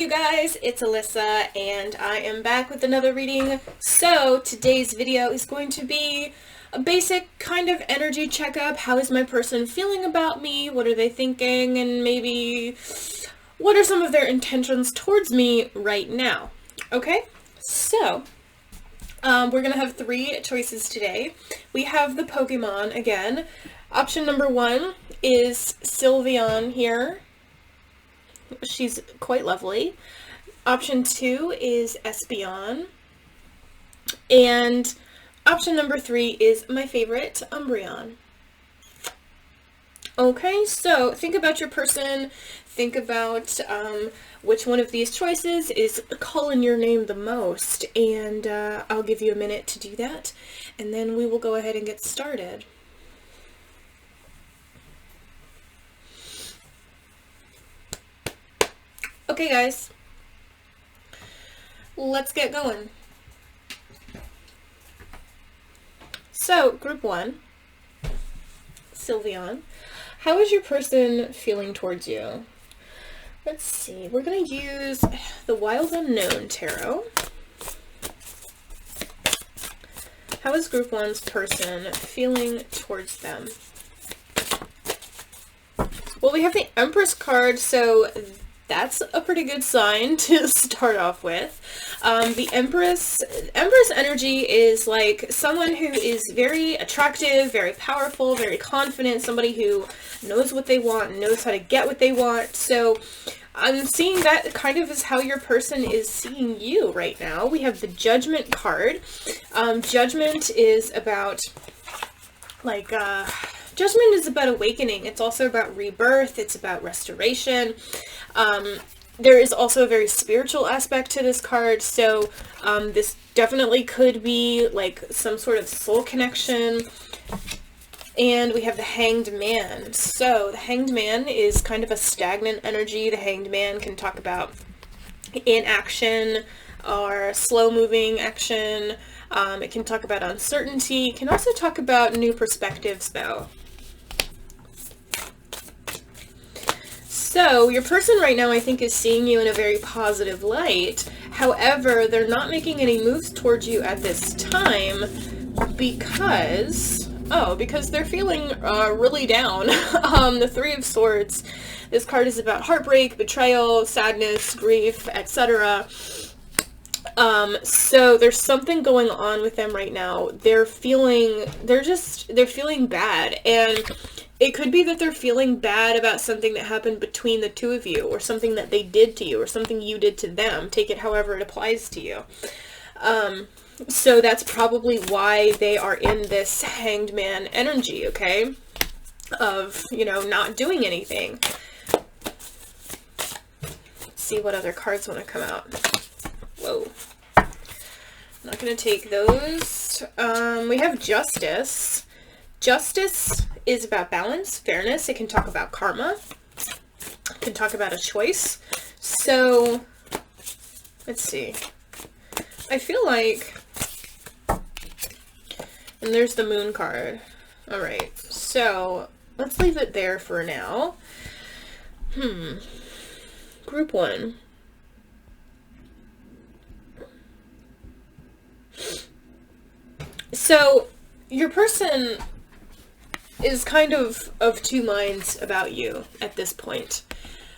You guys, it's Alyssa and I am back with another reading. So today's video is going to be a basic kind of energy checkup. How is my person feeling about me? What are they thinking? And maybe what are some of their intentions towards me right now? Okay, so we're gonna have three choices today. We have the Pokemon again. Option number one is Sylveon here. She's quite lovely. Option 2 is Espeon. And option number 3 is my favorite, Umbreon. Okay, so think about your person. Think about which one of these choices is calling your name the most. And I'll give you a minute to do that. And then we will go ahead and get started. Okay guys, let's get going. So, group 1, Sylveon, how is your person feeling towards you? Let's see, we're going to use the Wild Unknown Tarot. How is group 1's person feeling towards them? Well, we have the Empress card, so that's a pretty good sign to start off with. The Empress energy is like someone who is very attractive, very powerful, very confident, somebody who knows what they want, knows how to get what they want. So I'm seeing that kind of is how your person is seeing you right now. We have the Judgment card. Judgment is about Judgment is about awakening. It's also about rebirth. It's about restoration. There is also a very spiritual aspect to this card. So this definitely could be like some sort of soul connection. And we have the Hanged Man. So the Hanged Man is kind of a stagnant energy. The Hanged Man can talk about inaction or slow moving action. It can talk about uncertainty. It can also talk about new perspectives though. So your person right now, I think, is seeing you in a very positive light. However, they're not making any moves towards you at this time because they're feeling really down. The Three of Swords. This card is about heartbreak, betrayal, sadness, grief, etc. So there's something going on with them right now. They're feeling bad, and it could be that they're feeling bad about something that happened between the two of you, or something that they did to you, or something you did to them. Take it however it applies to you. So that's probably why they are in this Hanged Man energy, okay? Of, not doing anything. Let's see what other cards want to come out. Whoa. I'm not going to take those. We have Justice. Justice is about balance, fairness. It can talk about karma. It can talk about a choice. So, let's see. I feel like, and there's the Moon card. Alright, so let's leave it there for now. Group 1. So, your person is kind of two minds about you at this point.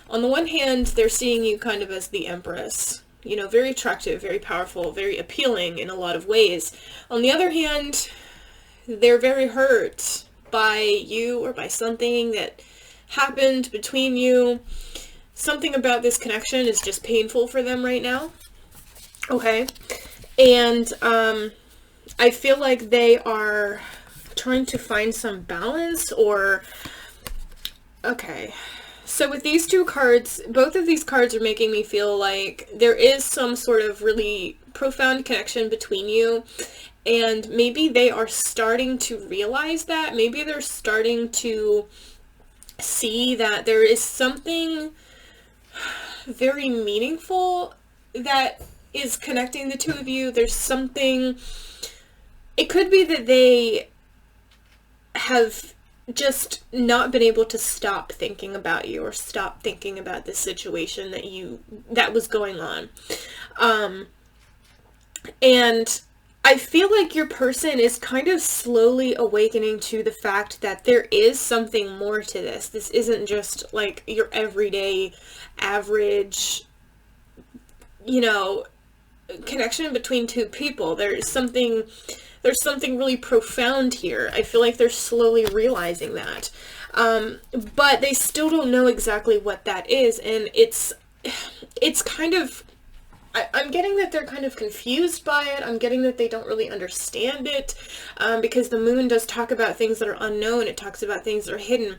On the one hand, they're seeing you kind of as the Empress. Very attractive, very powerful, very appealing in a lot of ways. On the other hand, they're very hurt by you or by something that happened between you. Something about this connection is just painful for them right now. Okay? And I feel like they are trying to find some balance, or okay, so with these two cards, both of these cards are making me feel like there is some sort of really profound connection between you, and maybe they are starting to realize that. Maybe they're starting to see that there is something very meaningful that is connecting the two of you. There's something, it could be that they have just not been able to stop thinking about you, or stop thinking about the situation that was going on. And I feel like your person is kind of slowly awakening to the fact that there is something more to this. This isn't just like your everyday average, connection between two people. There's something really profound here. I feel like they're slowly realizing that. But they still don't know exactly what that is. And it's kind of, I'm getting that they're kind of confused by it. I'm getting that they don't really understand it, because the moon does talk about things that are unknown. It talks about things that are hidden.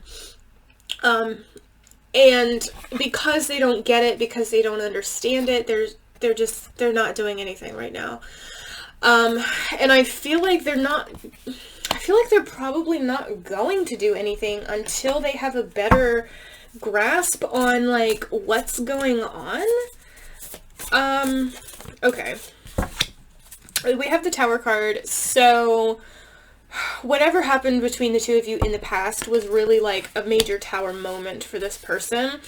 And because they don't get it, because they don't understand it, they're not doing anything right now. And I feel like they're probably not going to do anything until they have a better grasp on like what's going on. Okay. We have the Tower card. So whatever happened between the two of you in the past was really like a major Tower moment for this person.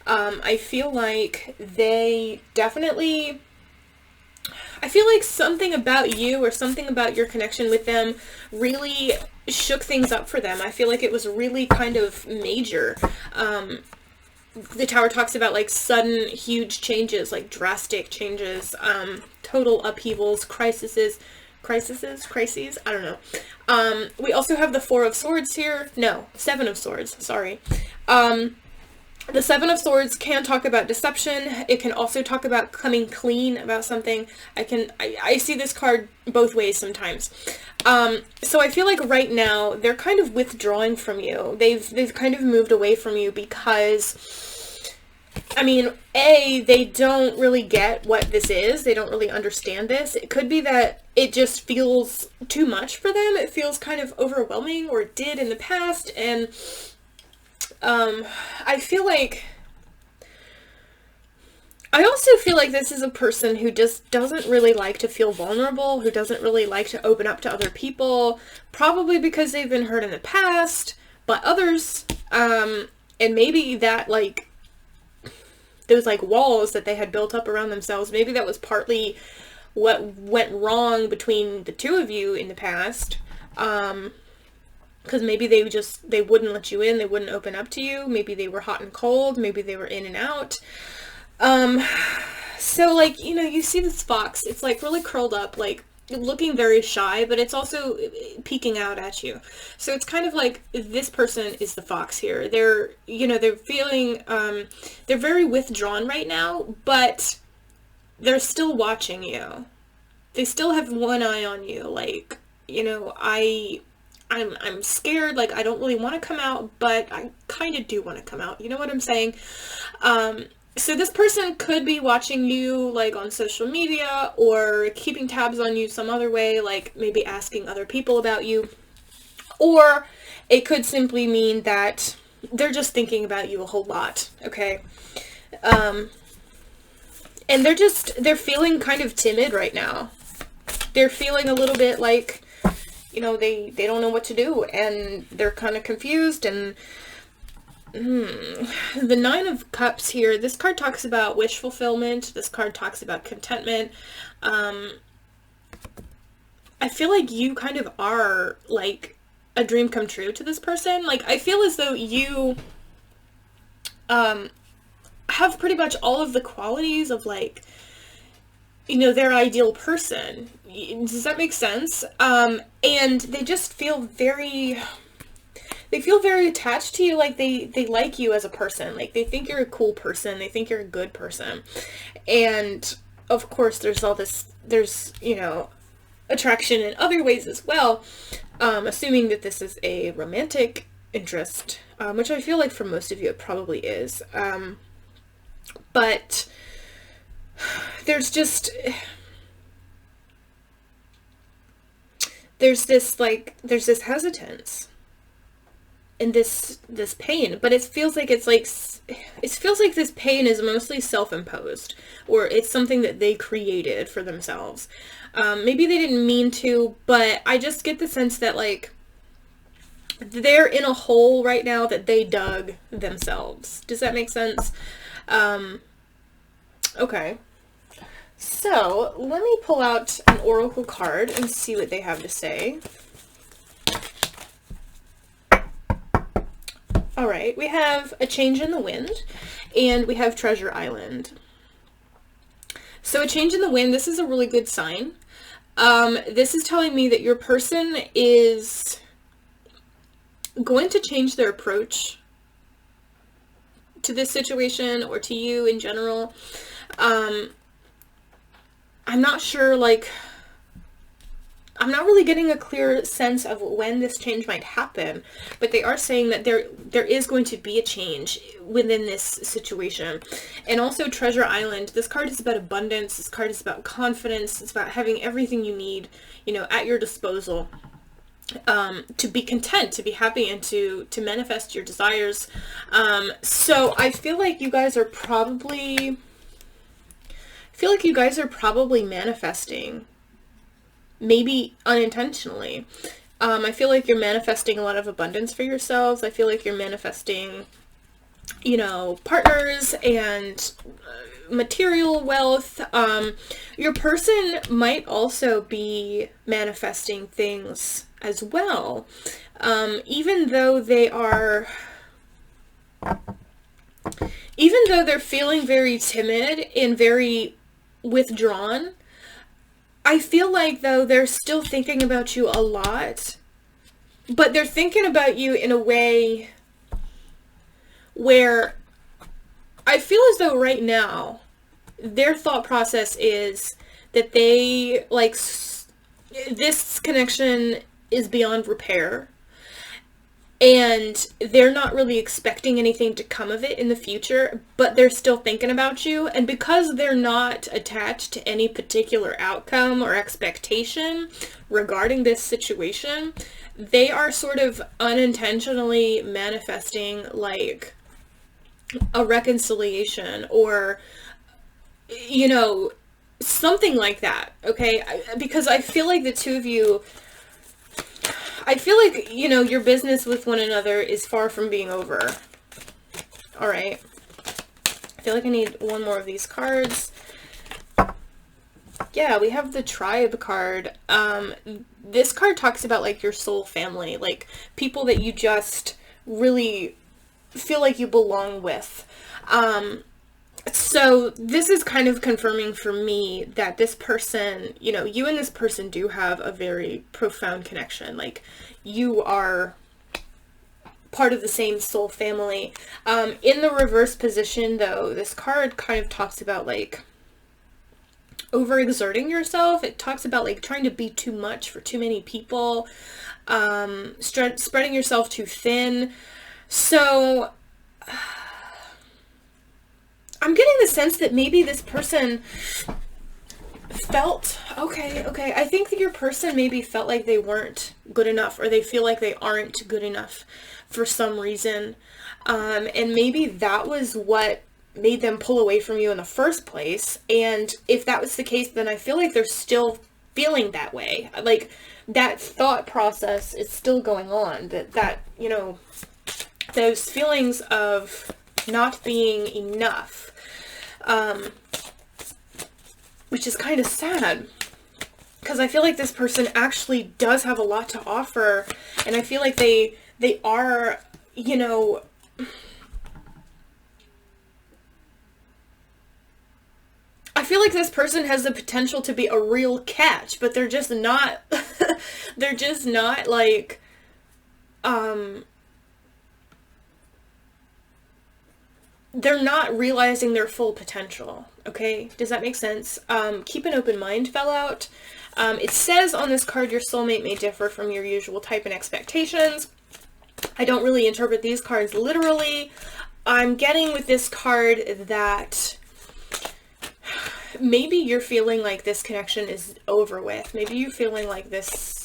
I feel like I feel like something about you or something about your connection with them really shook things up for them. I feel like it was really kind of major. The Tower talks about like sudden huge changes, like drastic changes, total upheavals, crises, I don't know. We also have the Four of Swords here. No, Seven of Swords, sorry. The Seven of Swords can talk about deception. It can also talk about coming clean about something. I see this card both ways sometimes. So I feel like right now they're kind of withdrawing from you. They've kind of moved away from you because, I mean, they don't really get what this is. They don't really understand this. It could be that it just feels too much for them. It feels kind of overwhelming, or it did in the past, and I also feel like this is a person who just doesn't really like to feel vulnerable, who doesn't really like to open up to other people, probably because they've been hurt in the past by others, and maybe that, like, those, like, walls that they had built up around themselves, maybe that was partly what went wrong between the two of you in the past, because maybe they wouldn't let you in, they wouldn't open up to you, maybe they were hot and cold, maybe they were in and out. So, like, you see this fox, it's like really curled up, like looking very shy, but it's also peeking out at you. So it's kind of like this person is the fox here. They're feeling, they're very withdrawn right now, but they're still watching you. They still have one eye on you. Like, I'm scared, like, I don't really want to come out, but I kind of do want to come out. You know what I'm saying? So this person could be watching you, like, on social media, or keeping tabs on you some other way, like maybe asking other people about you. Or it could simply mean that they're just thinking about you a whole lot, okay? And they're feeling kind of timid right now. They're feeling a little bit like, they don't know what to do, and they're kind of confused, and the Nine of Cups here, this card talks about wish fulfillment, this card talks about contentment. I feel like you kind of are, like, a dream come true to this person. Like, I feel as though you have pretty much all of the qualities of, like, their ideal person. Does that make sense? And they just feel very attached to you. Like, they like you as a person. Like, they think you're a cool person. They think you're a good person. And of course there's attraction in other ways as well. Assuming that this is a romantic interest, which I feel like for most of you it probably is. But there's this hesitance and this pain, but it feels like this pain is mostly self-imposed, or it's something that they created for themselves. Maybe they didn't mean to, but I just get the sense that, like, they're in a hole right now that they dug themselves. Does that make sense? Okay. So, let me pull out an oracle card and see what they have to say. Alright, we have a change in the wind, and we have Treasure Island. So a change in the wind, this is a really good sign. This is telling me that your person is going to change their approach to this situation or to you in general. I'm not sure, like, I'm not really getting a clear sense of when this change might happen, but they are saying that there is going to be a change within this situation. And also Treasure Island, this card is about abundance, this card is about confidence, it's about having everything you need, you know, at your disposal, to be content, to be happy, and to manifest your desires. So I feel like you guys are probably manifesting, maybe unintentionally. I feel like you're manifesting a lot of abundance for yourselves. I feel like you're manifesting, you know, partners and material wealth. Your person might also be manifesting things as well. Even though they're feeling very timid and very withdrawn, I feel like, though, they're still thinking about you a lot, but they're thinking about you in a way where I feel as though right now their thought process is that they, like, this connection is beyond repair, and they're not really expecting anything to come of it in the future, but they're still thinking about you. And because they're not attached to any particular outcome or expectation regarding this situation, they are sort of unintentionally manifesting, like, a reconciliation or, you know, something like that, okay? Because I feel like the two of you, I feel like, you know, your business with one another is far from being over. Alright. I feel like I need one more of these cards. Yeah, we have the Tribe card. This card talks about, like, your soul family, like, people that you just really feel like you belong with. So this is kind of confirming for me that this person, you know, you and this person do have a very profound connection. Like, you are part of the same soul family. In the reverse position, though, this card kind of talks about, like, overexerting yourself. It talks about, like, trying to be too much for too many people, spreading yourself too thin. So I'm getting the sense that maybe this person felt, okay, I think that your person maybe felt like they weren't good enough, or they feel like they aren't good enough for some reason. And maybe that was what made them pull away from you in the first place. And if that was the case, then I feel like they're still feeling that way. Like, that thought process is still going on, that, you know, those feelings of not being enough. Which is kind of sad, because I feel like this person actually does have a lot to offer, and I feel like they are, you know, I feel like this person has the potential to be a real catch, but they're just not, they're just not, like, they're not realizing their full potential, okay? Does that make sense? Keep an open mind, fell out. It says on this card, your soulmate may differ from your usual type and expectations. I don't really interpret these cards literally. I'm getting with this card that maybe you're feeling like this connection is over with. Maybe you're feeling like this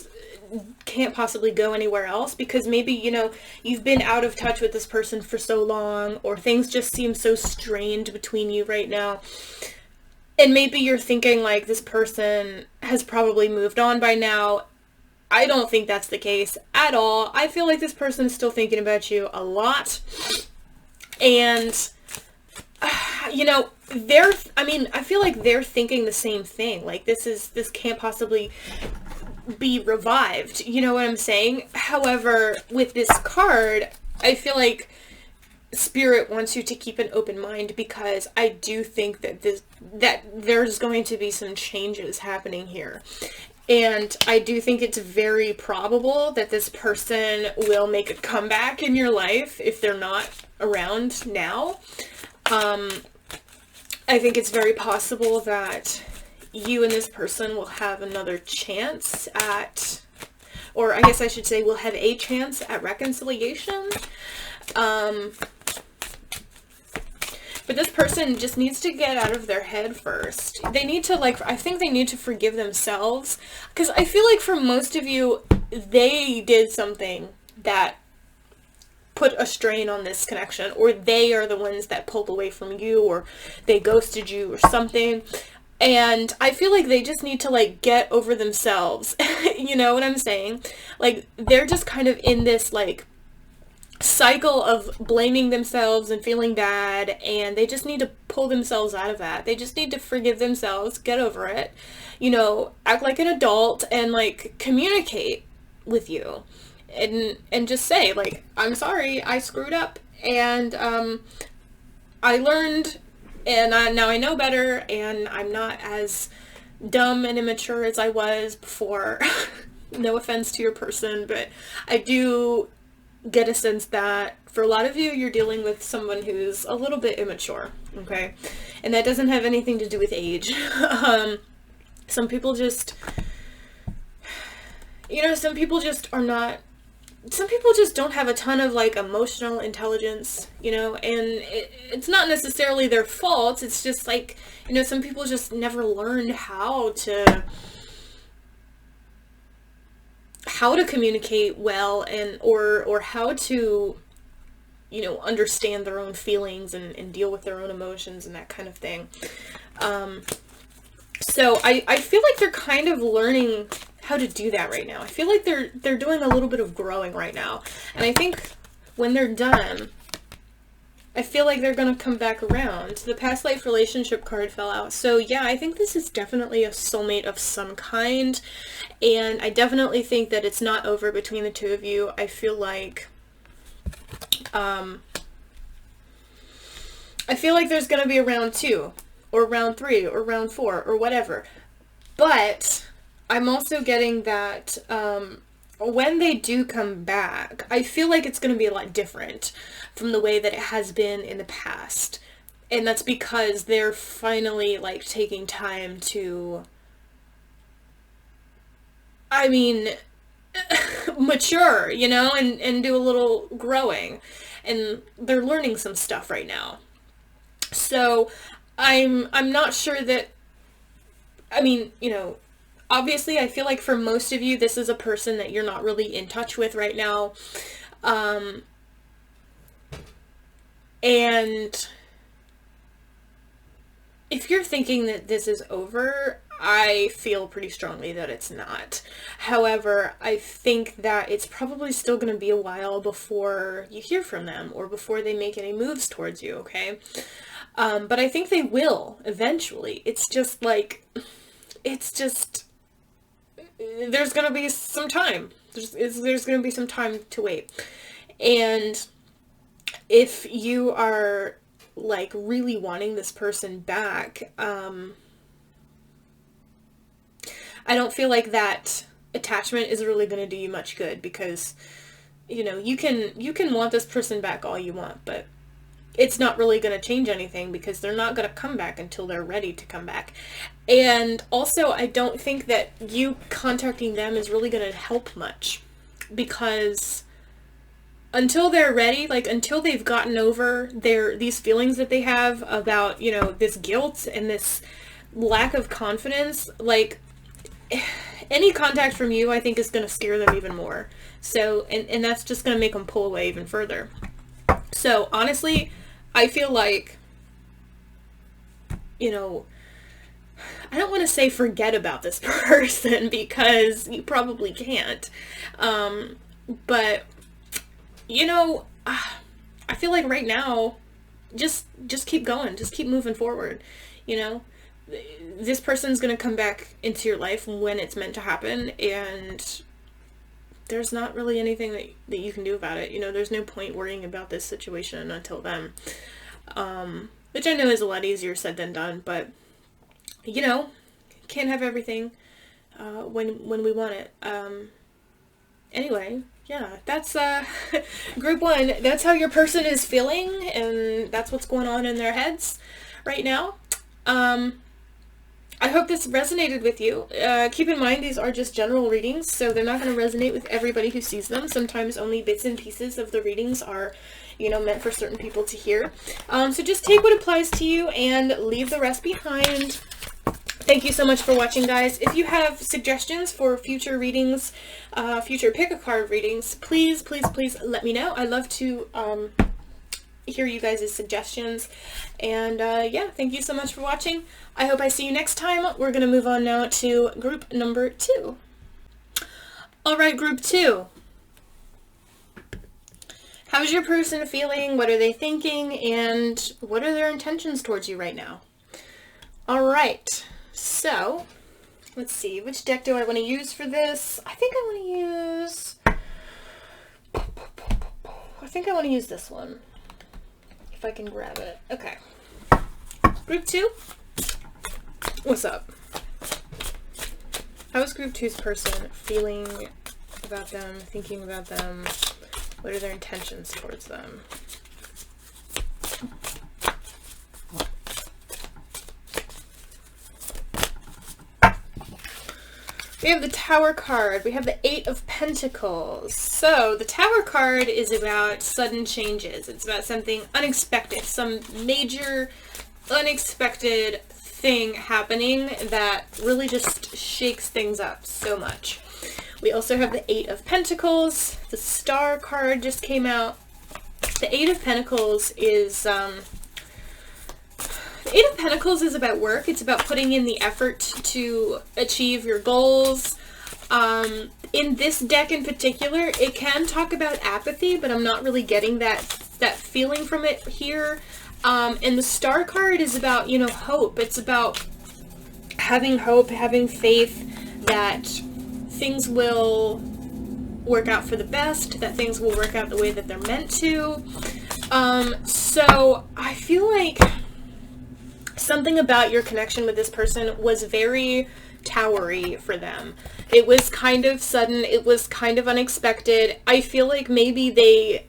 can't possibly go anywhere else, because maybe, you know, you've been out of touch with this person for so long, or things just seem so strained between you right now. And maybe you're thinking like this person has probably moved on by now, I don't think that's the case at all. I feel like this person is still thinking about you a lot. And, you know, I feel like they're thinking the same thing. Like, this can't possibly be revived. You know what I'm saying? However, with this card, I feel like Spirit wants you to keep an open mind, because I do think that there's going to be some changes happening here. And I do think it's very probable that this person will make a comeback in your life if they're not around now. I think it's very possible that you and this person will have another chance at, or I guess I should say will have a chance at reconciliation. But this person just needs to get out of their head first. They need to, I think they need to forgive themselves. Because I feel like for most of you, they did something that put a strain on this connection. Or they are the ones that pulled away from you, or they ghosted you or something. And I feel like they just need to, get over themselves. You know what I'm saying? They're just kind of in this, cycle of blaming themselves and feeling bad, and they just need to pull themselves out of that. They just need to forgive themselves, get over it, you know, act like an adult, and communicate with you, and just say, I'm sorry, I screwed up, and I learned, and now I know better, and I'm not as dumb and immature as I was before. No offense to your person, but I do get a sense that for a lot of you, you're dealing with someone who's a little bit immature, okay? And that doesn't have anything to do with age. Some people just, you know, some people just don't have a ton of emotional intelligence, you know, and it's not necessarily their fault. It's just you know, some people just never learned how to communicate well, and or how to, you know, understand their own feelings and deal with their own emotions and that kind of thing. So I feel like they're kind of learning how to do that right now. I feel like they're doing a little bit of growing right now. And I think when they're done, I feel like they're going to come back around. The past life relationship card fell out. So yeah, I think this is definitely a soulmate of some kind. And I definitely think that it's not over between the two of you. I feel like, there's going to be a round 2 or round 3 or round 4 or whatever. But I'm also getting that, when they do come back, I feel like it's going to be a lot different from the way that it has been in the past. And that's because they're finally taking time to, mature, you know, and do a little growing. And they're learning some stuff right now. So I'm not sure that, you know, obviously, I feel like for most of you, this is a person that you're not really in touch with right now. And if you're thinking that this is over, I feel pretty strongly that it's not. However, I think that it's probably still going to be a while before you hear from them or before they make any moves towards you, okay? But I think they will eventually. It's just there's going to be some time. There's going to be some time to wait. And if you are really wanting this person back, I don't feel like that attachment is really going to do you much good, because, you know, you can want this person back all you want, but it's not really going to change anything, because they're not going to come back until they're ready to come back. And also, I don't think that you contacting them is really going to help much, because until they're ready, until they've gotten over these feelings that they have about, you know, this guilt and this lack of confidence, any contact from you, I think, is going to scare them even more. So, and that's just going to make them pull away even further. So, honestly, I feel like, you know, I don't want to say forget about this person, because you probably can't. But, you know, I feel like right now, just keep going. Just keep moving forward, you know? This person's going to come back into your life when it's meant to happen, and there's not really anything that you can do about it. You know, there's no point worrying about this situation until then. Which I know is a lot easier said than done, but, you know, can't have everything when we want it. Anyway, yeah, that's group 1. That's how your person is feeling, and that's what's going on in their heads right now. I hope this resonated with you. Keep in mind, these are just general readings, so they're not going to resonate with everybody who sees them. Sometimes only bits and pieces of the readings are, you know, meant for certain people to hear. So just take what applies to you and leave the rest behind. Thank you so much for watching, guys. If you have suggestions for future readings, future pick-a-card readings, please, please, please let me know. I love to hear you guys' suggestions. And yeah, thank you so much for watching. I hope I see you next time. We're going to move on now to group number 2. Alright, group 2. How's your person feeling? What are they thinking? And what are their intentions towards you right now? Alright, so let's see. Which deck do I want to use for this? I think I want to use this one. If I can grab it. Okay. Group 2. What's up? How is group 2's person feeling about them, thinking about them? What are their intentions towards them? We have the Tower card. We have the 8 of Pentacles. So the Tower card is about sudden changes. It's about something unexpected, some major unexpected thing happening that really just shakes things up so much. We also have the 8 of Pentacles. The Star card just came out. The 8 of Pentacles is the 8 of Pentacles is about work. It's about putting in the effort to achieve your goals. In this deck in particular, it can talk about apathy, but I'm not really getting that feeling from it here. And the Star card is about, you know, hope. It's about having hope, having faith that things will work out for the best, that things will work out the way that they're meant to. So I feel like something about your connection with this person was very towery for them. It was kind of sudden. It was kind of unexpected. I feel like maybe they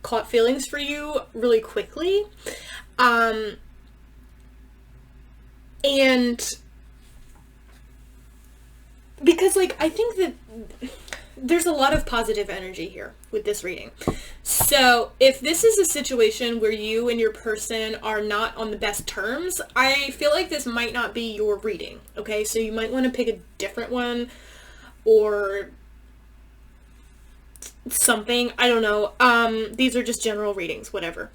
caught feelings for you really quickly. And because, like, I think that there's a lot of positive energy here with this reading. So if this is a situation where you and your person are not on the best terms, I feel like this might not be your reading. Okay, so you might want to pick a different one or something. I don't know. These are just general readings, whatever.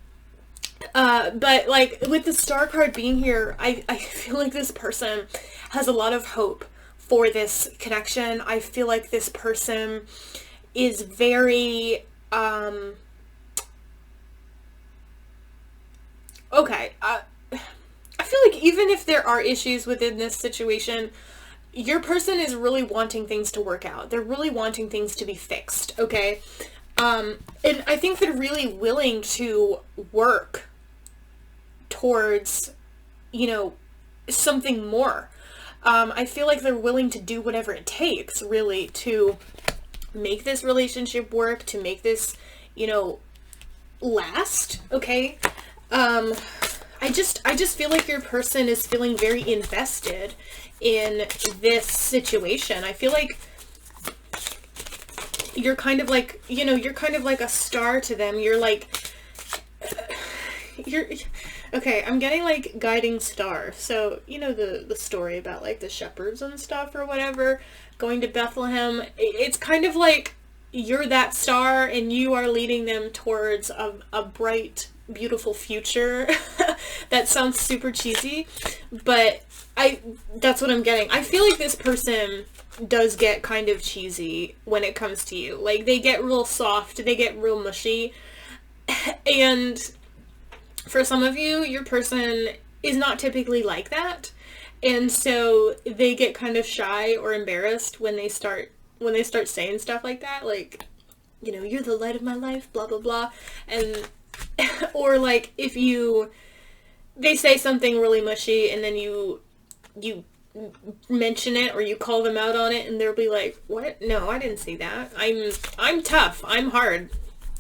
But like with the Star card being here, I feel like this person has a lot of hope for this connection. I feel like this person is very, okay, I feel like even if there are issues within this situation, your person is really wanting things to work out. They're really wanting things to be fixed, okay? And I think they're really willing to work towards, you know, something more. I feel like they're willing to do whatever it takes, really, to make this relationship work, to make this, you know, last, okay? I just feel like your person is feeling very invested in this situation. I feel like you're kind of like, you know, you're kind of like a star to them. You're like, okay, I'm getting like guiding star. So, you know, the story about like the shepherds and stuff or whatever going to Bethlehem. It's kind of like you're that star and you are leading them towards a bright, beautiful future. That sounds super cheesy, but that's what I'm getting. I feel like this person does get kind of cheesy when it comes to you. Like, they get real soft, they get real mushy, and for some of you, your person is not typically like that, and so they get kind of shy or embarrassed when they start saying stuff like that, like, you know, you're the light of my life, blah blah blah, and or like if they say something really mushy and then you mention it or you call them out on it and they'll be like, what? No, I didn't say that. I'm tough. I'm hard.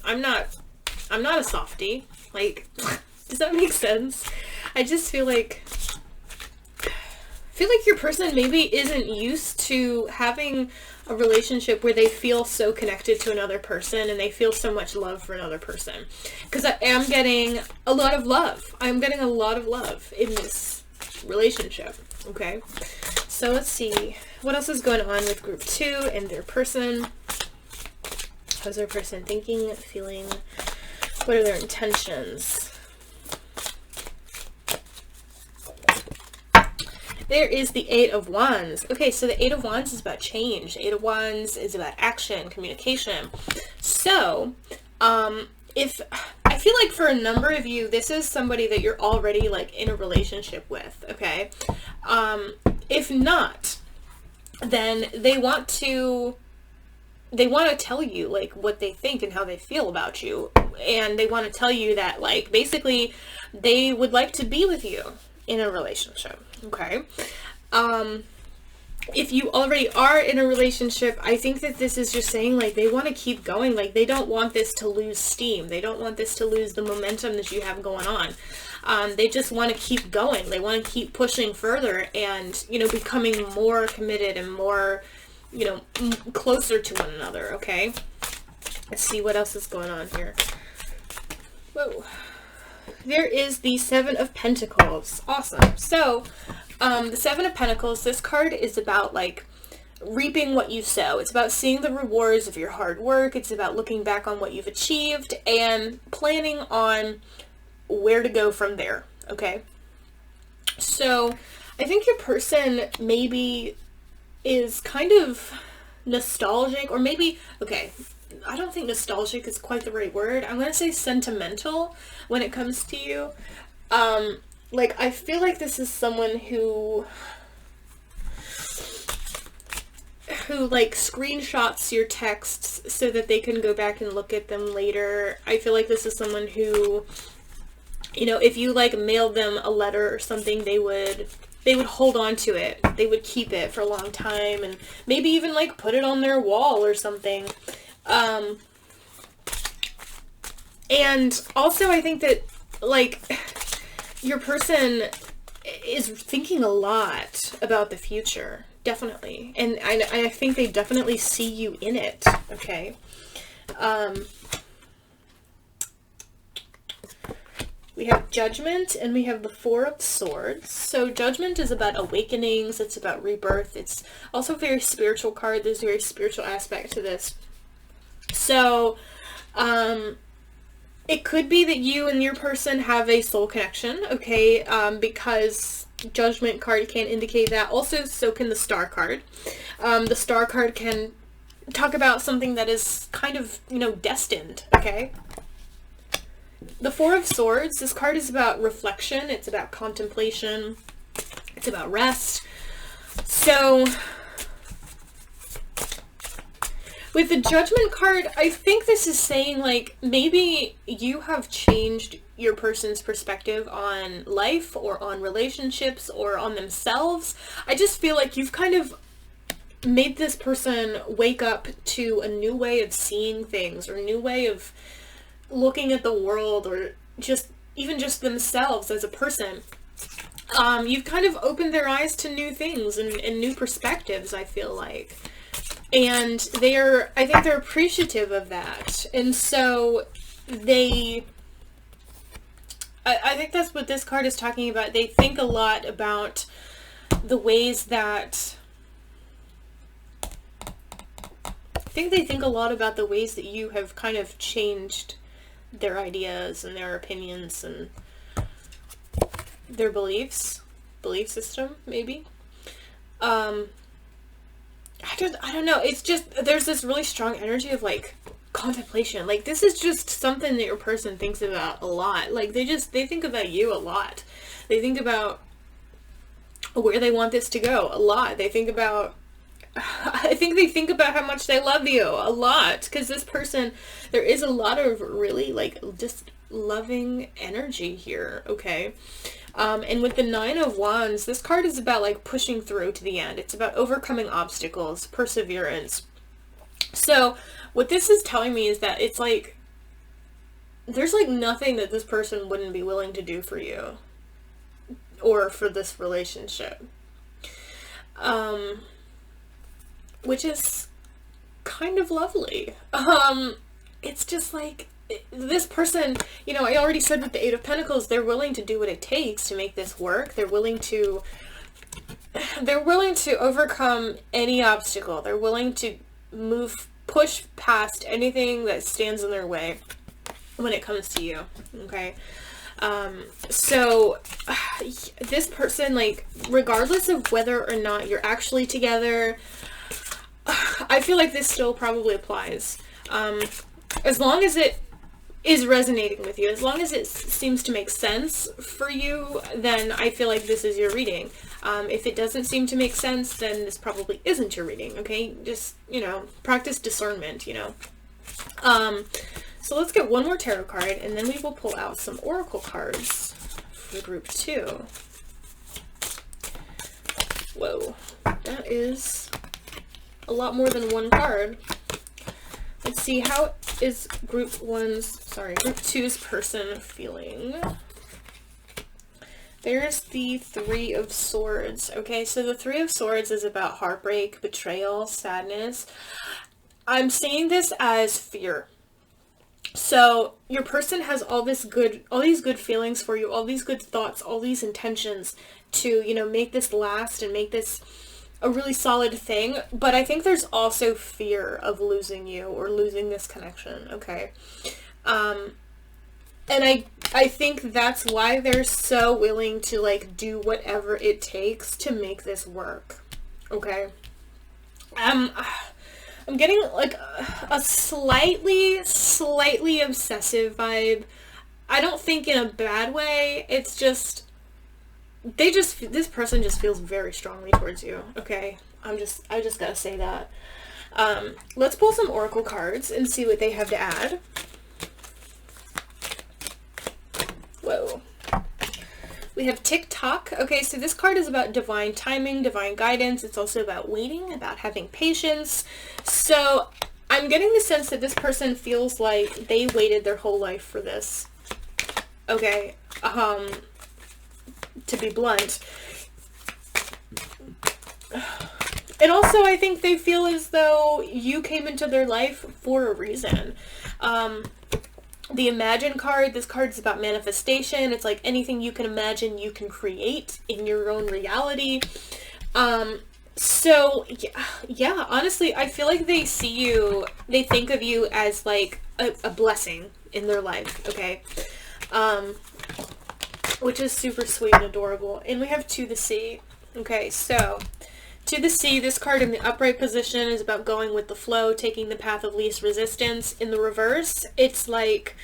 I'm not a softie. Like, does that make sense? I just feel like your person maybe isn't used to having a relationship where they feel so connected to another person and they feel so much love for another person. Because I am getting a lot of love. I'm getting a lot of love in this relationship. Okay, so let's see what else is going on with group 2 and their person. How's their person thinking, feeling? What are their intentions? There is the 8 of Wands. Okay, so the 8 of Wands is about change. The 8 of Wands is about action, communication. So, if I feel like for a number of you, this is somebody that you're already like in a relationship with, okay? If not, then they want to tell you like what they think and how they feel about you. And they want to tell you that, like, basically they would like to be with you in a relationship. Okay. If you already are in a relationship, I think that this is just saying like they want to keep going. Like, they don't want this to lose steam. They don't want this to lose the momentum that you have going on. They just want to keep going. They want to keep pushing further and, you know, becoming more committed and more, you know, closer to one another. Okay. Let's see what else is going on here. Whoa. There is the 7 of Pentacles. Awesome. So, the 7 of Pentacles, this card is about, like, reaping what you sow. It's about seeing the rewards of your hard work. It's about looking back on what you've achieved and planning on where to go from there. Okay? So, I think your person maybe is kind of nostalgic, or maybe, okay, I don't think nostalgic is quite the right word. I'm going to say sentimental when it comes to you. Like, I feel like this is someone who like screenshots your texts so that they can go back and look at them later. I feel like this is someone who, you know, if you like mailed them a letter or something, they would hold on to it. They would keep it for a long time and maybe even like put it on their wall or something. And also I think that, like, your person is thinking a lot about the future, definitely. And I think they definitely see you in it, okay? We have Judgment and we have the 4 of Swords. So Judgment is about awakenings, it's about rebirth. It's also a very spiritual card. There's a very spiritual aspect to this. So, it could be that you and your person have a soul connection, okay, because Judgment card can indicate that. Also, so can the Star card. The Star card can talk about something that is kind of, you know, destined, okay? The 4 of Swords, this card is about reflection, it's about contemplation, it's about rest. So, with the Judgment card, I think this is saying, like, maybe you have changed your person's perspective on life or on relationships or on themselves. I just feel like you've kind of made this person wake up to a new way of seeing things or a new way of looking at the world or just even just themselves as a person. You've kind of opened their eyes to new things and new perspectives, I feel like. And I think they're appreciative of that. And so I think that's what this card is talking about. They think a lot about the ways that think they think a lot about the ways that you have kind of changed their ideas and their opinions and their belief system, maybe. I don't know. It's just, there's this really strong energy of like contemplation. Like, this is just something that your person thinks about a lot. Like, they think about you a lot. They think about where they want this to go a lot. They think about, I think they think about how much they love you a lot, because this person, there is a lot of really like just loving energy here, okay? And with the Nine of Wands, this card is about like pushing through to the end. It's about overcoming obstacles, perseverance. So what this is telling me is that it's like, there's like nothing that this person wouldn't be willing to do for you or for this relationship. Which is kind of lovely. It's just like, this person, you know, I already said with the Eight of Pentacles, they're willing to do what it takes to make this work. They're willing to overcome any obstacle. They're willing to push past anything that stands in their way when it comes to you, okay? So this person, like, regardless of whether or not you're actually together, I feel like this still probably applies. As long as it is resonating with you, as long as it seems to make sense for you, then I feel like this is your reading. If it doesn't seem to make sense, then this probably isn't your reading, okay? Just, you know, practice discernment, you know. So let's get one more tarot card, and then we will pull out some oracle cards for group 2. Whoa, that is a lot more than one card. Let's see, how is group 2's person feeling? There's the Three of Swords. Okay, so the Three of Swords is about heartbreak, betrayal, sadness. I'm seeing this as fear. So your person has all these good feelings for you, all these good thoughts, all these intentions to, you know, make this last and make this a really solid thing, but I think there's also fear of losing you or losing this connection, okay? And I think that's why they're so willing to like do whatever it takes to make this work, okay? I'm getting like a slightly obsessive vibe. I don't think in a bad way. It's just, this person just feels very strongly towards you, okay? I just gotta say that. Let's pull some oracle cards and see what they have to add. Whoa. We have tick-tock. Okay, so this card is about divine timing, divine guidance. It's also about waiting, about having patience. So I'm getting the sense that this person feels like they waited their whole life for this. Okay, to be blunt. And also I think they feel as though you came into their life for a reason. The Imagine card, this card is about manifestation. It's like anything you can imagine, you can create in your own reality. So yeah, honestly, I feel like they see you, they think of you as like a blessing in their life, okay? Which is super sweet and adorable. And we have To the Sea. Okay, so To the Sea, this card in the upright position is about going with the flow, taking the path of least resistance. In the reverse, it's like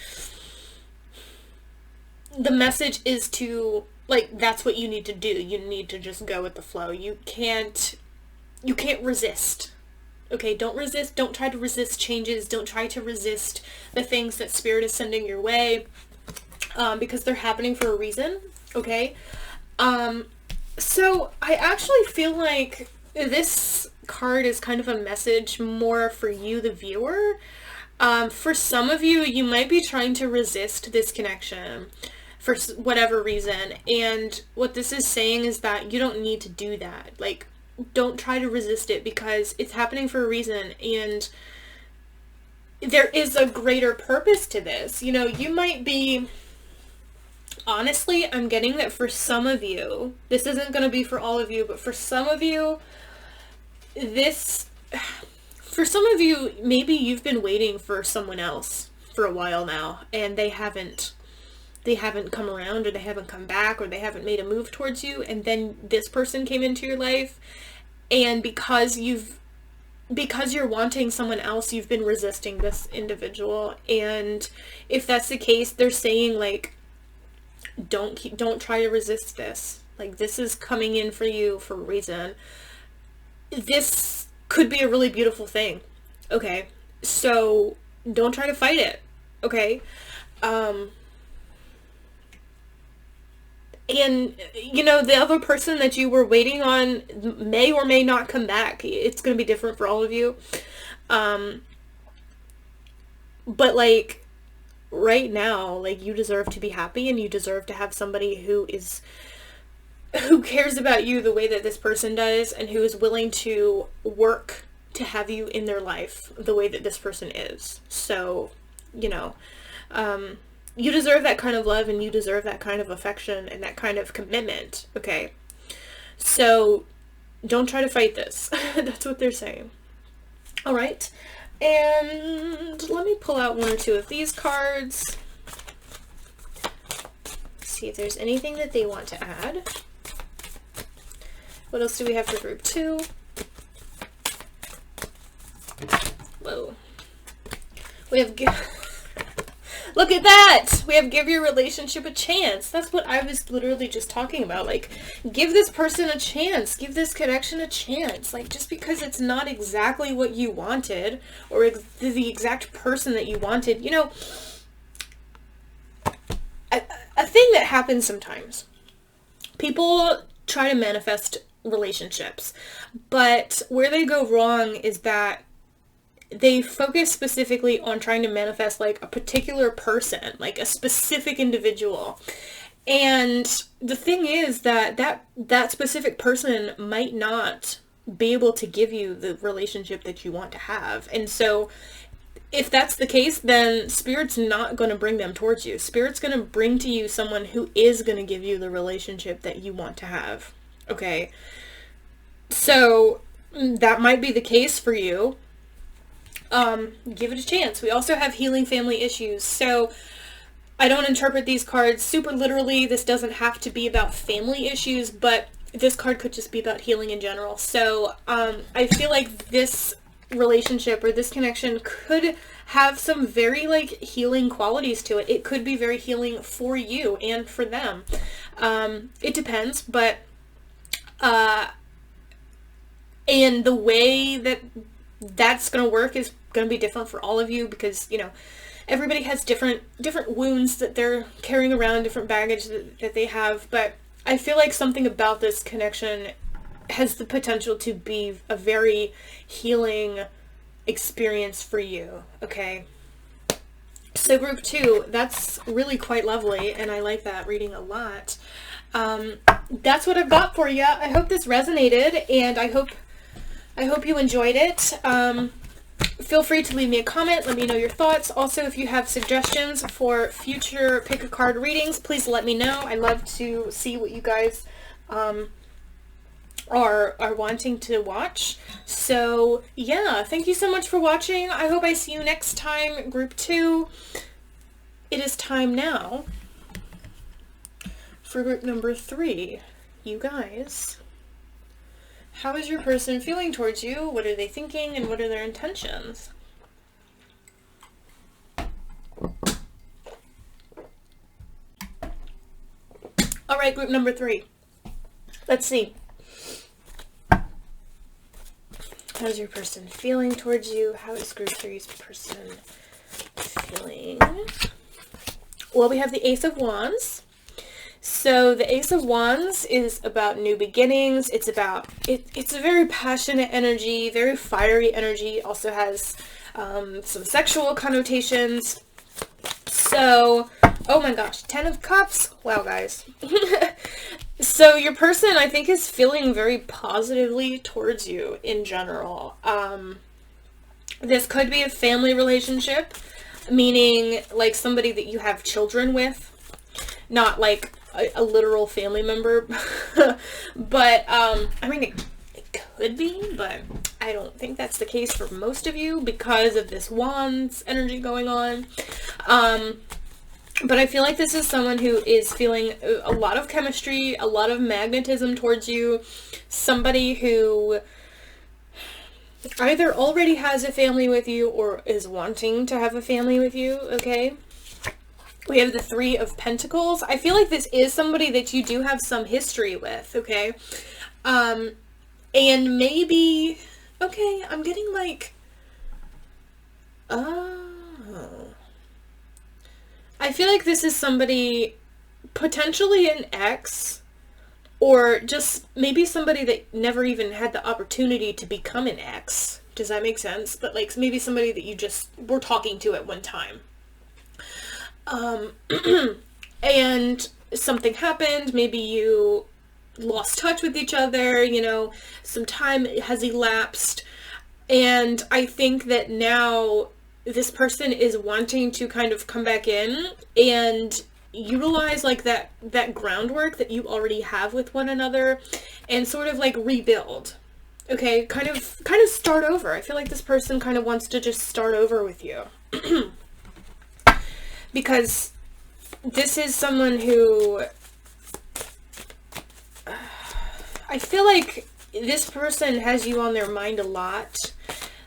the message is to, like, that's what you need to do. You need to just go with the flow. You can't resist. Okay, don't resist. Don't try to resist changes. Don't try to resist the things that Spirit is sending your way, because they're happening for a reason. Okay? So I actually feel like this card is kind of a message more for you, the viewer. For some of you, you might be trying to resist this connection for whatever reason. And what this is saying is that you don't need to do that. Like, don't try to resist it because it's happening for a reason. And there is a greater purpose to this. You know, you might be... Honestly, I'm getting that for some of you, this isn't going to be for all of you, but for some of you, this, For some of you, maybe you've been waiting for someone else for a while now, and they haven't come around, or they haven't come back, or they haven't made a move towards you, and then this person came into your life, and because you're wanting someone else, you've been resisting this individual. And if that's the case, they're saying, like, don't try to resist this. Like, this is coming in for you for a reason. This could be a really beautiful thing. Okay. So don't try to fight it. Okay. And, you know, the other person that you were waiting on may or may not come back. It's going to be different for all of you. But, like, right now, like, you deserve to be happy, and you deserve to have somebody who cares about you the way that this person does, and who is willing to work to have you in their life the way that this person is. So, you know, you deserve that kind of love, and you deserve that kind of affection and that kind of commitment, okay? So don't try to fight this. That's what they're saying. All right. And let me pull out one or two of these cards. See if there's anything that they want to add. What else do we have for group 2? Whoa. We have... Look at that! We have give your relationship a chance. That's what I was literally just talking about. Like, give this person a chance. Give this connection a chance. Like, just because it's not exactly what you wanted, or the exact person that you wanted, you know, a thing that happens sometimes. People try to manifest relationships, but where they go wrong is that they focus specifically on trying to manifest, like, a particular person, like a specific individual. And the thing is that specific person might not be able to give you the relationship that you want to have. And so if that's the case, then Spirit's not going to bring them towards you. Spirit's going to bring to you someone who is going to give you the relationship that you want to have. Okay? So that might be the case for you. Give it a chance. We also have healing family issues. So I don't interpret these cards super literally. This doesn't have to be about family issues, but this card could just be about healing in general. So I feel like this relationship or this connection could have some very, like, healing qualities to it. It could be very healing for you and for them. It depends, but and the way that that's going to work is going to be different for all of you, because, you know, everybody has different wounds that they're carrying around, different baggage that they have. But I feel like something about this connection has the potential to be a very healing experience for you. Okay. So group 2, that's really quite lovely, and I like that reading a lot. That's what I've got for you. I hope this resonated, and I hope you enjoyed it. Feel free to leave me a comment. Let me know your thoughts. Also, if you have suggestions for future pick a card readings, please let me know. I love to see what you guys are wanting to watch. So yeah, thank you so much for watching. I hope I see you next time, group 2. It is time now for group number 3. You guys, how is your person feeling towards you? What are they thinking, and what are their intentions? All right, group number 3. Let's see. How's your person feeling towards you? How is group 3's person feeling? Well, we have the Ace of Wands. So the Ace of Wands is about new beginnings. It's about, it's a very passionate energy, very fiery energy. Also has some sexual connotations. So, oh my gosh, 10 of Cups. Wow, guys. So your person, I think, is feeling very positively towards you in general. This could be a family relationship, meaning like somebody that you have children with, not like a literal family member. But I mean, it could be, but I I don't think that's the case for most of you because of this Wands energy going on. But I feel like this is someone who is feeling a lot of chemistry, a lot of magnetism towards you. Somebody who either already has a family with you or is wanting to have a family with you, okay? We have the Three of Pentacles. I feel like this is somebody that you do have some history with, okay? And maybe... Okay, I'm getting like... Oh... I feel like this is somebody, potentially an ex, or just maybe somebody that never even had the opportunity to become an ex. Does that make sense? But like maybe somebody that you just were talking to at one time. And something happened. Maybe you lost touch with each other, you know, some time has elapsed. And I think that now this person is wanting to kind of come back in and utilize like that groundwork that you already have with one another and sort of like rebuild. Okay, kind of start over. I feel like this person kind of wants to just start over with you. Because this is someone who I feel like this person has you on their mind a lot.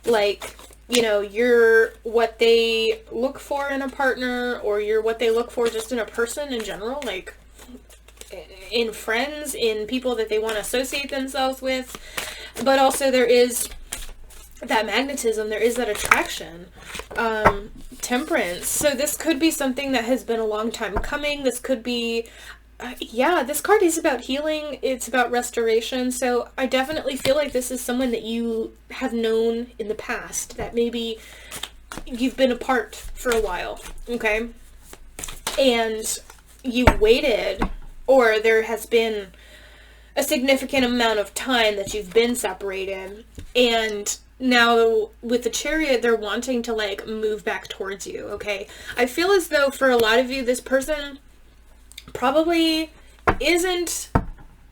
Like, you know, you're what they look for in a partner, or you're what they look for just in a person in general, like in friends, in people that they want to associate themselves with. But also there is that magnetism, there is that attraction, temperance. So this could be something that has been a long time coming. This could be, yeah, this card is about healing. It's about restoration. So I definitely feel like this is someone that you have known in the past, that maybe you've been apart for a while, okay? And you waited, or there has been a significant amount of time that you've been separated, and now with the Chariot, they're wanting to like move back towards you, okay? I feel as though for a lot of you, this person probably isn't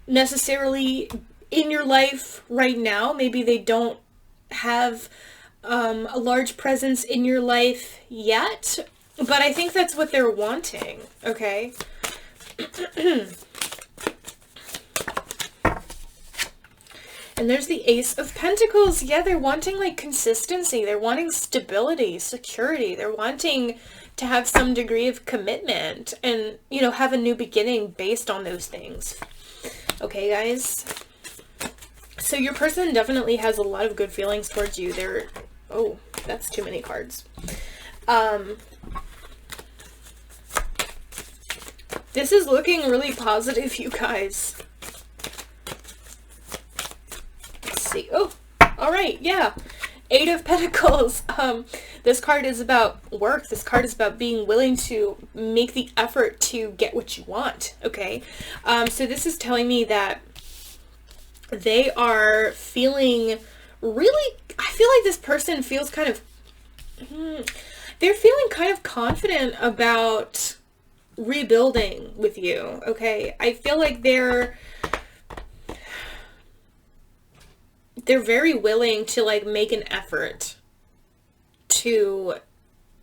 necessarily in your life right now. Maybe they don't have a large presence in your life yet, but I think that's what they're wanting, okay? And there's the Ace of Pentacles. Yeah, they're wanting like consistency. They're wanting stability, security. They're wanting to have some degree of commitment and, you know, have a new beginning based on those things. Okay, guys? So your person definitely has a lot of good feelings towards you. They're... Oh, that's too many cards. This is looking really positive, you guys. Let's see. Oh, all right. Yeah. Eight of Pentacles. This card is about work. This card is about being willing to make the effort to get what you want. Okay. So this is telling me that they are feeling really, I feel like this person feels kind of, they're feeling kind of confident about rebuilding with you. Okay. I feel like they're very willing to like make an effort to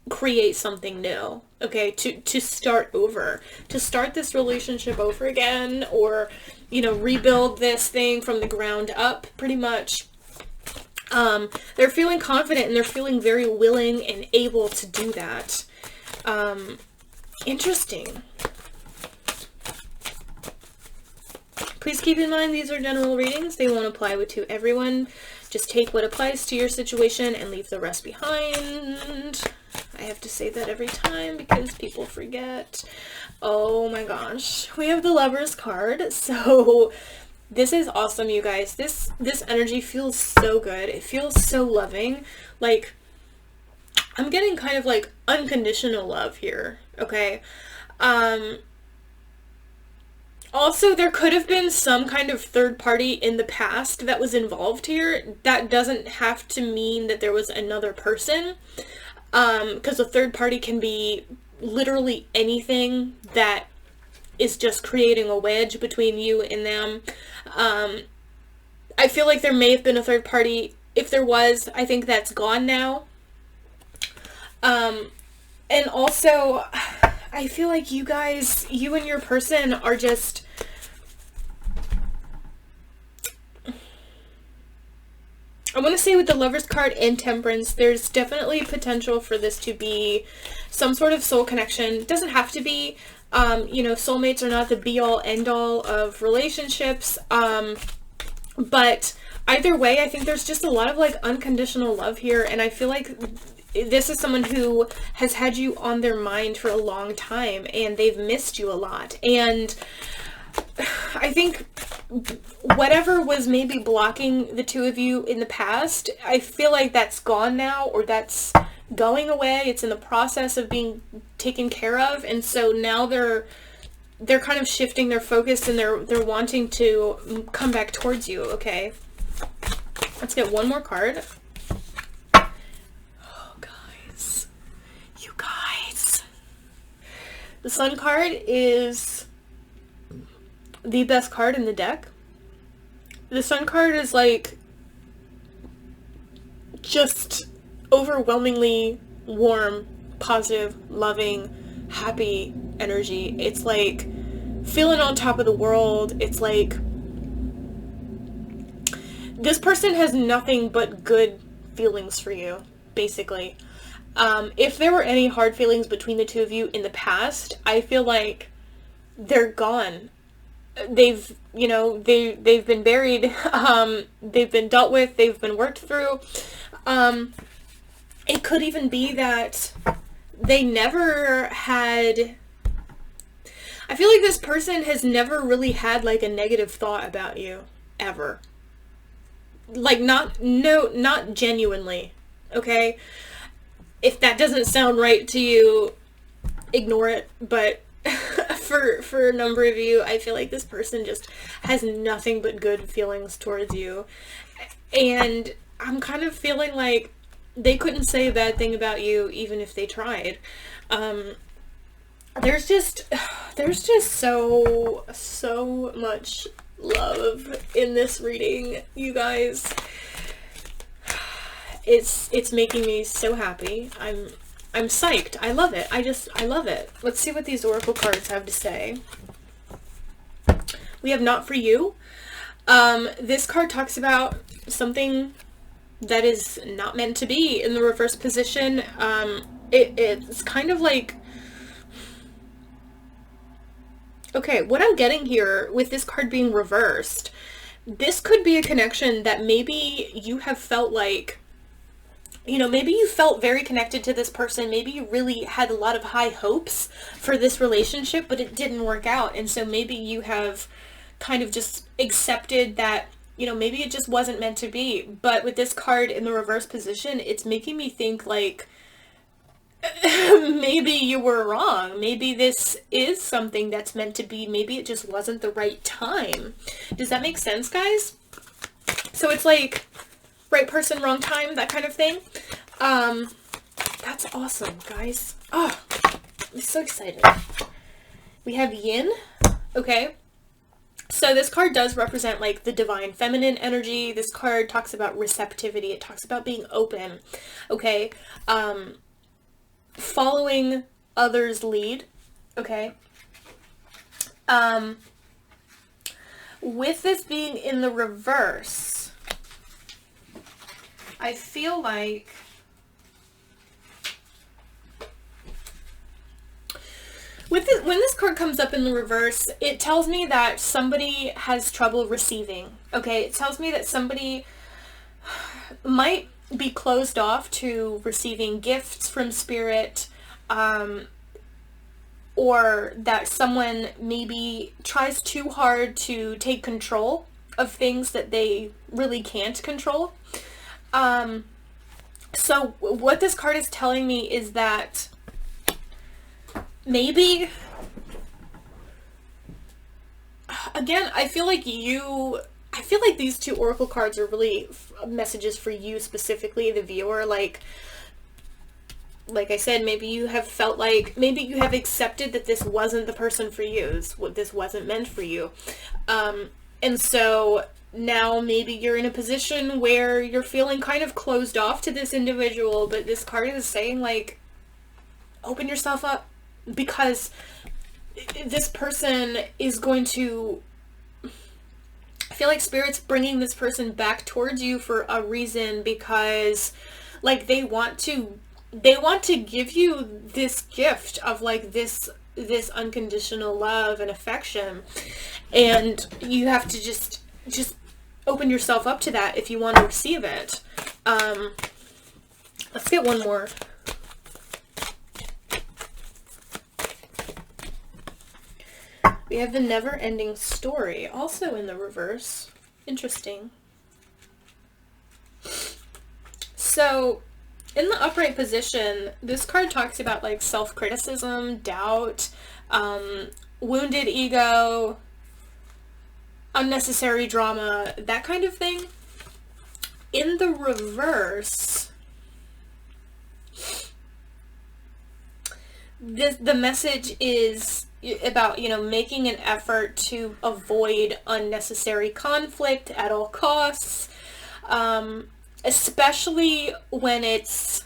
create something new, okay, to start over, to start this relationship over again, or, you know, rebuild this thing from the ground up, pretty much. They're feeling confident and they're feeling very willing and able to do that. Interesting. Please keep in mind these are general readings. They won't apply to everyone. Just take what applies to your situation and leave the rest behind. I have to say that every time because people forget. Oh my gosh. We have the Lovers card. So this is awesome, you guys. This energy feels so good. It feels so loving. Like, I'm getting kind of like unconditional love here. Okay. Also, there could have been some kind of third party in the past that was involved here. That doesn't have to mean that there was another person, because a third party can be literally anything that is just creating a wedge between you and them. I feel like there may have been a third party If there was, I think that's gone now. And also, I feel like you guys, you and your person are just... I want to say with the Lover's card and Temperance, there's definitely potential for this to be some sort of soul connection. It doesn't have to be. You know, soulmates are not the be-all, end-all of relationships. But either way, I think there's just a lot of like unconditional love here. And I feel like this is someone who has had you on their mind for a long time and they've missed you a lot. And I think whatever was maybe blocking the two of you in the past, I feel like that's gone now, or that's going away. It's in the process of being taken care of. And so now they're kind of shifting their focus, and they're wanting to come back towards you. Okay, let's get one more card. Oh, guys, you guys, the Sun card is the best card in the deck. The Sun card is like just overwhelmingly warm, positive, loving, happy energy. It's like feeling on top of the world. It's like this person has nothing but good feelings for you, basically. If there were any hard feelings between the two of you in the past, I feel like they're gone. They've, you know, they've been buried. They've been dealt with. They've been worked through. It could even be that they never had... I feel like this person has never really had like a negative thought about you, ever. Like not genuinely, okay? If that doesn't sound right to you, ignore it, but for a number of you, I feel like this person just has nothing but good feelings towards you. And I'm kind of feeling like they couldn't say a bad thing about you even if they tried. There's just so much love in this reading, you guys. It's making me so happy. I'm psyched. I love it. I love it. Let's see what these oracle cards have to say. We have Not For You. This card talks about something that is not meant to be in the reverse position. It's kind of like... Okay, what I'm getting here with this card being reversed, this could be a connection that maybe you have felt like, you know, maybe you felt very connected to this person. Maybe you really had a lot of high hopes for this relationship, but it didn't work out. And so maybe you have kind of just accepted that, you know, maybe it just wasn't meant to be. But with this card in the reverse position, it's making me think like, maybe you were wrong. Maybe this is something that's meant to be. Maybe it just wasn't the right time. Does that make sense, guys? So it's like right person, wrong time, that kind of thing. That's awesome, guys. Oh, I'm so excited. We have Yin. Okay. So this card does represent like the divine feminine energy. This card talks about receptivity. It talks about being open. Okay. Following others' lead. Okay. With this being in the reverse, I feel like with this, when this card comes up in the reverse, it tells me that somebody has trouble receiving. Okay, it tells me that somebody might be closed off to receiving gifts from spirit, or that someone maybe tries too hard to take control of things that they really can't control. So what this card is telling me is that maybe, again, I feel like these two oracle cards are really messages for you specifically, the viewer. Like I said, maybe you have felt like, maybe you have accepted that this wasn't the person for you. This wasn't meant for you. And so now maybe you're in a position where you're feeling kind of closed off to this individual, but this card is saying, like, open yourself up, because this person is going to, I feel like Spirit's bringing this person back towards you for a reason, because, like, they want to give you this gift of, like, this unconditional love and affection, and you have to just open yourself up to that if you want to receive it. Let's get one more. We have the never-ending story, also in the reverse. Interesting. So, in the upright position, this card talks about, like, self-criticism, doubt, wounded ego, unnecessary drama, that kind of thing. In the reverse, the message is about, you know, making an effort to avoid unnecessary conflict at all costs, especially when it's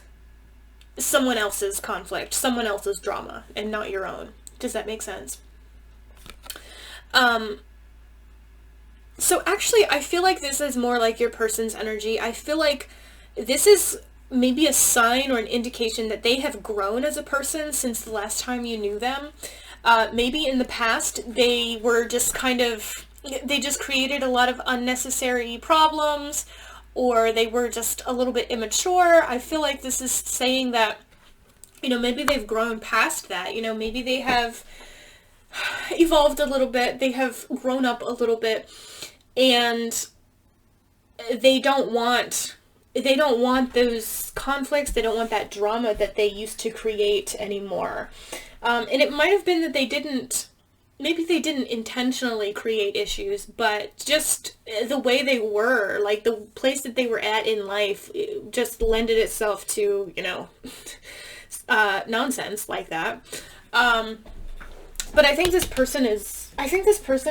someone else's conflict, someone else's drama, and not your own. Does that make sense? So actually, I feel like this is more like your person's energy. I feel like this is maybe a sign or an indication that they have grown as a person since the last time you knew them. Maybe in the past they were just they just created a lot of unnecessary problems, or they were just a little bit immature. I feel like this is saying that, you know, maybe they've grown past that. You know, maybe they have evolved a little bit, they have grown up a little bit, and they don't want those conflicts, they don't want that drama that they used to create anymore. And it might have been that maybe they didn't intentionally create issues, but just the way they were, like the place that they were at in life, it just lended itself to, you know, nonsense like that. But I think this person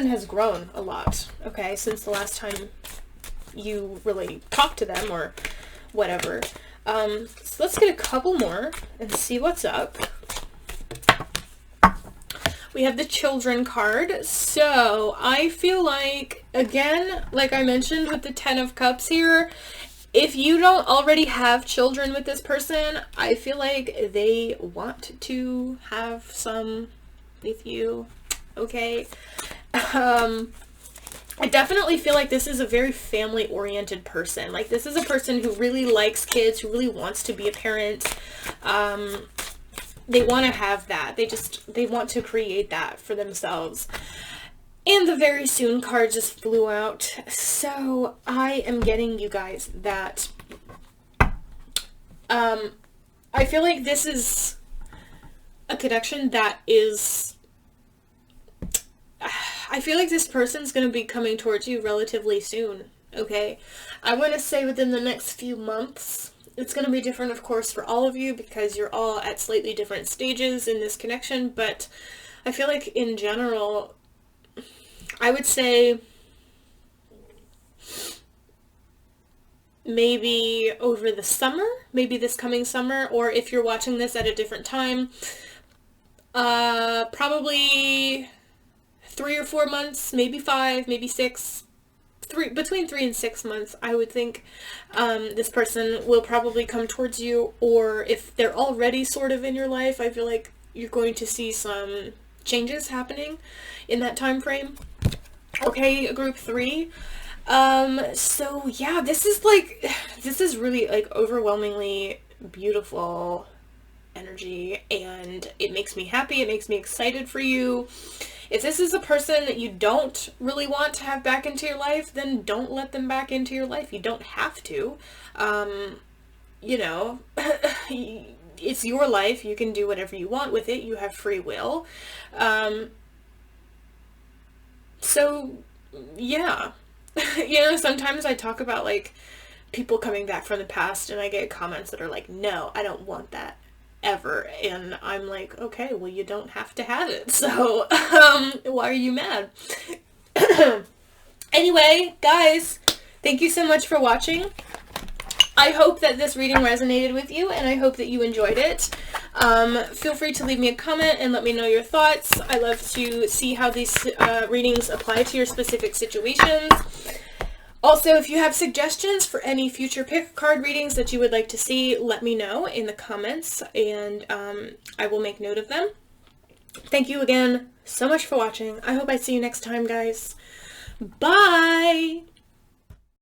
has grown a lot, okay, since the last time you really talked to them or whatever. So let's get a couple more and see what's up. We have the children card. So I feel like, again, like I mentioned with the 10 of Cups here, if you don't already have children with this person, I feel like they want to have some with you, okay? I definitely feel like this is a very family-oriented person. Like, this is a person who really likes kids, who really wants to be a parent. They want to have that. They want to create that for themselves. And the very soon card just flew out. So I am getting you guys that. I feel like this is a connection that is... I feel like this person's going to be coming towards you relatively soon, okay? I want to say within the next few months. It's going to be different, of course, for all of you because you're all at slightly different stages in this connection, but I feel like in general, I would say maybe over the summer, maybe this coming summer, or if you're watching this at a different time, probably 3 or 4 months, maybe 5, maybe 6, between 3 and 6 months, I would think this person will probably come towards you, or if they're already sort of in your life, I feel like you're going to see some changes happening in that time frame. Okay, group 3. So yeah, this is really like overwhelmingly beautiful energy, and it makes me happy, it makes me excited for you. If this is a person that you don't really want to have back into your life, then don't let them back into your life. You don't have to. You know, it's your life. You can do whatever you want with it. You have free will. So, yeah. You know, sometimes I talk about, like, people coming back from the past, and I get comments that are like, no, I don't want that. Ever. And I'm like, okay, well, you don't have to have it, so why are you mad? Anyway, guys, thank you so much for watching. I hope that this reading resonated with you, and I hope that you enjoyed it. Feel free to leave me a comment and let me know your thoughts. I love to see how these readings apply to your specific situations. Also, if you have suggestions for any future pick card readings that you would like to see, let me know in the comments, and I will make note of them. Thank you again so much for watching. I hope I see you next time, guys. Bye!